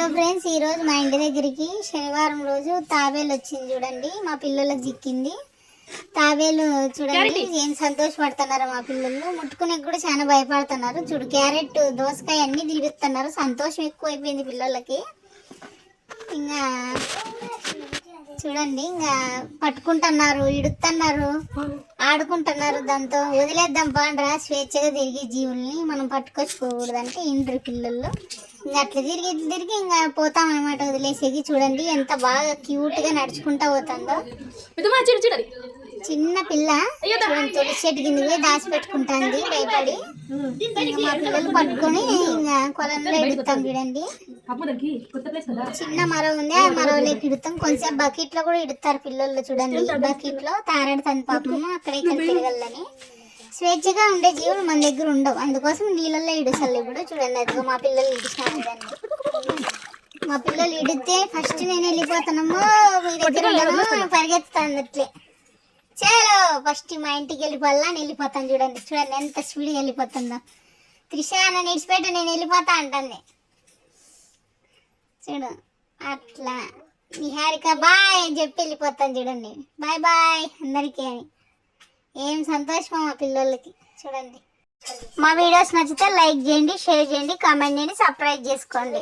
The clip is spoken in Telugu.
హలో ఫ్రెండ్స్, ఈ రోజు మా ఇంటి దగ్గరికి శనివారం రోజు తాబేలు వచ్చింది. చూడండి, మా పిల్లలకు చిక్కింది తాబేలు. చూడండి ఏం సంతోషపడుతున్నారు మా పిల్లలు. ముట్టుకునే కూడా చాలా భయపడుతున్నారు. చూడు, క్యారెట్, దోసకాయ అన్ని తినిపిస్తున్నారు. సంతోషం ఎక్కువైపోయింది పిల్లలకి. ఇంకా చూడండి, ఇంకా పట్టుకుంటున్నారు, ఇడుతున్నారు, ఆడుకుంటున్నారు. దాంతో వదిలేద్దాం పాండ్రా, స్వేచ్ఛగా తిరిగి జీవుల్ని మనం పట్టుకొచ్చుకోకూడదంటే ఇండ్రు పిల్లలు. ఇంకా అట్లా తిరిగి ఇంకా పోతాం అనమాట, వదిలేసేది. చూడండి ఎంత బాగా క్యూట్ గా నడుచుకుంటా పోతుందో. చిన్న పిల్ల చూడండి, తులసి చెట్టు కింద పోయి దాచిపెట్టుకుంటుంది భయపడి. మా పిల్లలు పట్టుకొని ఇంకా కొలంలో ఎడుతాం. చూడండి, చిన్న మరవ ఉంది, ఆ మరవలోకి ఇడుతాం. కొంచెం బకెట్ లో కూడా ఇడుతారు పిల్లలు. చూడండి, బకెట్ లో తారాడుతుంది పాపము, అక్కడ ఇక్కడ తిరగలని. స్వేచ్ఛగా ఉండే జీవులు మన దగ్గర ఉండవు, అందుకోసం నీళ్ళల్లో ఇడుసలు. ఇప్పుడు చూడండి, అదిగో మా పిల్లలు ఇడిచినారు. మా పిల్లలు ఇడితే ఫస్ట్ నేను వెళ్ళిపోతానమ్మో, మీ దగ్గర ఉండను, పరిగెత్తుతాను అట్లే. చలో ఫస్ట్ మా ఇంటికి వెళ్ళిపోవాలా, నేను వెళ్ళిపోతాను. చూడండి ఎంత స్పీడ్గా వెళ్ళిపోతుందో. త్రిష నన్ను ఇడిచిపెట్ట, నేను వెళ్ళిపోతా అంటుంది. చూడు అట్లా. నిహారిక బాయ్ అని చెప్పి వెళ్ళిపోతాను. చూడండి, బాయ్ బాయ్ అందరికీ అని. ఏం సంతోషమో మా పిల్లలకి. చూడండి, మా వీడియోస్ నచ్చితే లైక్ చేయండి, షేర్ చేయండి, కామెంట్ చేయండి, సబ్స్క్రైబ్ చేసుకోండి.